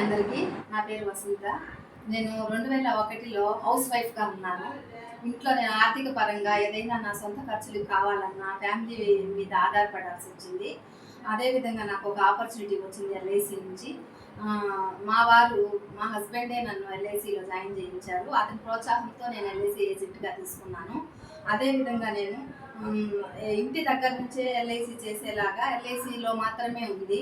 అందరికీ. నా పేరు వసుంధ. నేను 2001లో హౌస్ వైఫ్గా ఉన్నాను. ఇంట్లో నేను ఆర్థిక పరంగా ఏదైనా నా సొంత ఖర్చులకు కావాలన్నా ఫ్యామిలీ మీద ఆధారపడాల్సి వచ్చింది. అదేవిధంగా నాకు ఒక ఆపర్చునిటీ వచ్చింది ఎల్ఐసి నుంచి. మా హస్బెండే నన్ను ఎల్ఐసిలో జాయిన్ చేయించారు. అతని ప్రోత్సాహంతో నేను ఎల్ఐసి ఏజెంట్గా తీసుకున్నాను. అదేవిధంగా నేను ఇంటి దగ్గర నుంచే ఎల్ఐసి చేసేలాగా ఎల్ఐసిలో మాత్రమే ఉంది.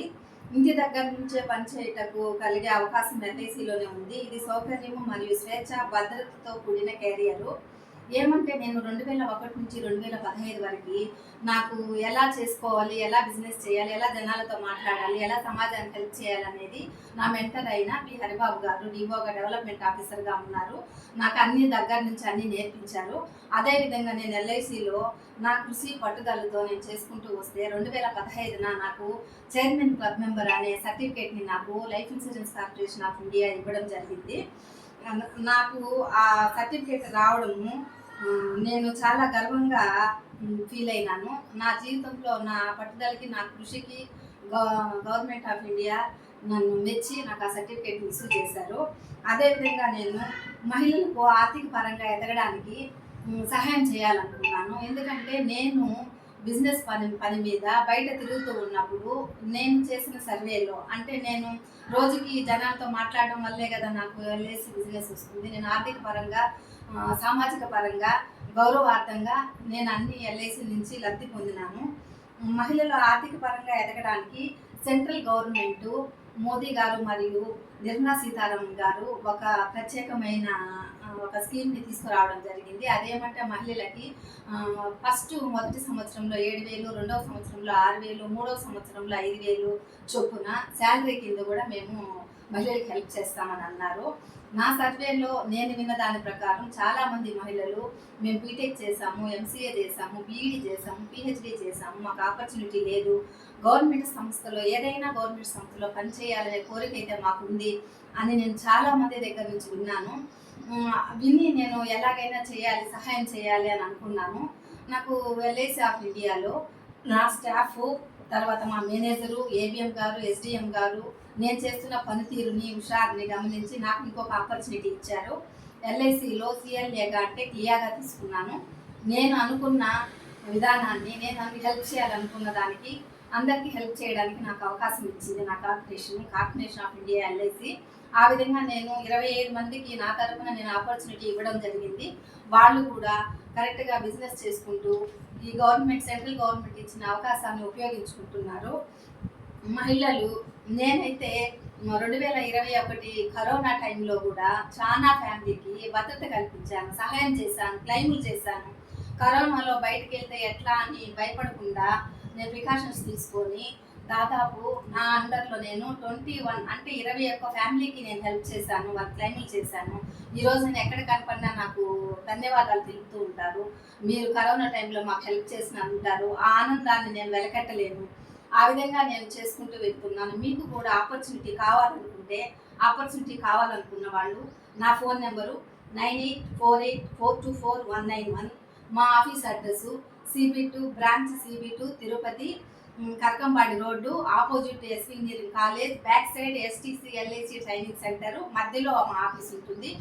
ఇంటి దగ్గర నుంచే పనిచేయటకు కలిగే అవకాశం ఎల్ఐసిలోనే ఉంది. ఇది సౌకర్యము మరియు స్వేచ్ఛ, భద్రతతో కూడిన కెరియరు. ఏమంటే నేను 2001 నుంచి 2015 వరకు నాకు ఎలా చేసుకోవాలి, ఎలా బిజినెస్ చేయాలి, ఎలా జనాలతో మాట్లాడాలి, ఎలా సమాజానికి హెల్ప్ చేయాలనేది నా మెంటర్ అయిన పి హరిబాబు గారు డివోగా డెవలప్మెంట్ ఆఫీసర్గా ఉన్నారు. నాకు అన్ని దగ్గర నుంచి అన్ని నేర్పించారు. అదేవిధంగా నేను ఎల్ఐసిలో నా కృషి పట్టుదలతో నేను చేసుకుంటూ వస్తే 2015న నాకు చైర్మన్ క్లబ్ మెంబర్ అనే సర్టిఫికేట్ని నాకు life insurance corporation of India ఇవ్వడం జరిగింది. నాకు ఆ సర్టిఫికేట్ రావడము నేను చాలా గర్వంగా ఫీల్ అయినాను. నా జీవితంలో నా పట్టుదలకి, నా కృషికి గవర్నమెంట్ ఆఫ్ ఇండియా నన్ను మెచ్చి నాకు ఆ సర్టిఫికేట్ ఇష్యూ చేశారు. అదేవిధంగా నేను మహిళలకు ఆర్థిక పరంగా ఎదగడానికి సహాయం చేయాలనుకున్నాను. ఎందుకంటే నేను బిజినెస్ పని మీద బయట తిరుగుతూ ఉన్నప్పుడు నేను చేసిన సర్వేలో, అంటే నేను రోజుకి జనాలతో మాట్లాడడం వల్లే కదా నాకు ఎల్ఐసి బిజినెస్ వస్తుంది. నేను ఆర్థిక పరంగా, సామాజిక పరంగా, గౌరవార్థంగా నేను అన్ని ఎల్ఐసి నుంచి లబ్ధి పొందినాను. మహిళలు ఆర్థిక పరంగా ఎదగడానికి సెంట్రల్ గవర్నమెంట్ మోదీ గారు మరియు నిర్మలా సీతారామన్ గారు ఒక ప్రత్యేకమైన ఒక స్కీమ్ని తీసుకురావడం జరిగింది. అదేమంటే మహిళలకి మొదటి సంవత్సరంలో 7,000, రెండవ సంవత్సరంలో 6,000, మూడవ సంవత్సరంలో 5,000 చొప్పున శాలరీ కింద కూడా మేము మహిళలకు హెల్ప్ చేస్తామని అన్నారు. నా సర్వేలో నేను విన్న దాని ప్రకారం చాలామంది మహిళలు మేము బీటెక్ చేసాము, ఎంసీఏ చేసాము, బీఈడీ చేసాము, పిహెచ్డీ చేసాము, మాకు ఆపర్చునిటీ లేదు, గవర్నమెంట్ సంస్థలో ఏదైనా గవర్నమెంట్ సంస్థలో పనిచేయాలనే కోరిక అయితే మాకు ఉంది అని నేను చాలామంది దగ్గర నుంచి విన్నాను. విని నేను ఎలాగైనా చేయాలి, సహాయం చేయాలి అని అనుకున్నాను. నాకు ఎల్ఐసి ఆఫ్ ఇండియాలో నా స్టాఫ్, తర్వాత మా మేనేజరు, ఏబిఎం గారు, ఎస్డిఎం గారు నేను చేస్తున్న పనితీరుని, హుషారుని గమనించి నాకు ఇంకొక ఆపర్చునిటీ ఇచ్చారు. ఎల్ఐసిలో సిఎల్ఏగా అంటే క్లియర్గా తీసుకున్నాను. నేను అనుకున్న విధానాన్ని, నేను హెల్ప్ చేయాలనుకున్న దానికి అందరికీ హెల్ప్ చేయడానికి నాకు అవకాశం ఇచ్చింది నా కార్పొరేషన్ ఆఫ్ ఇండియా ఎల్ఐసి. ఆ విధంగా నేను 25 మందికి నా తరఫున నేను ఆపర్చునిటీ ఇవ్వడం జరిగింది. వాళ్ళు కూడా కరెక్ట్గా బిజినెస్ చేసుకుంటూ ఈ సెంట్రల్ గవర్నమెంట్ ఇచ్చిన అవకాశాన్ని ఉపయోగించుకుంటున్నారు. మహిళలు, నేనైతే 2021 కరోనా టైంలో కూడా చాలా ఫ్యామిలీకి భద్రత కల్పించాను, సహాయం చేశాను, క్లెయిములు చేశాను. కరోనాలో బయటకు వెళ్తే ఎట్లా అని భయపడకుండా నేను ప్రికాషన్స్ తీసుకొని దాదాపు నా అండర్లో నేను 21 అంటే 21 ఫ్యామిలీకి నేను హెల్ప్ చేశాను, వాళ్ళు క్లెయిములు చేశాను. ఈరోజు నేను ఎక్కడ కనపడినా నాకు ధన్యవాదాలు తెలుపుతూ ఉంటారు. మీరు కరోనా టైంలో మాకు హెల్ప్ చేసిన అంటారు. ఆ ఆనందాన్ని నేను వెలకట్టలేను. ఆ విధంగా నేను చేసుకుంటూ వెళ్తున్నాను. మీకు కూడా ఆపర్చునిటీ కావాలనుకున్న వాళ్ళు నా ఫోన్ నెంబరు 9848424191. మా office address CB2 branch, CB2 Tirupati, Karakambadi road, opposite SV engineering college, back side STC LIC training centre, మధ్యలో మా ఆఫీస్ ఉంటుంది.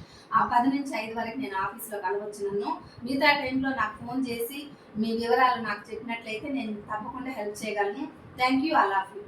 10 నుంచి 5 వరకు నేను ఆఫీస్లో కలవచ్చు నన్ను. మిగతా టైంలో నాకు ఫోన్ చేసి మీ వివరాలు నాకు చెప్పినట్లయితే నేను తప్పకుండా హెల్ప్ చేయగలను. Thank you, all of you.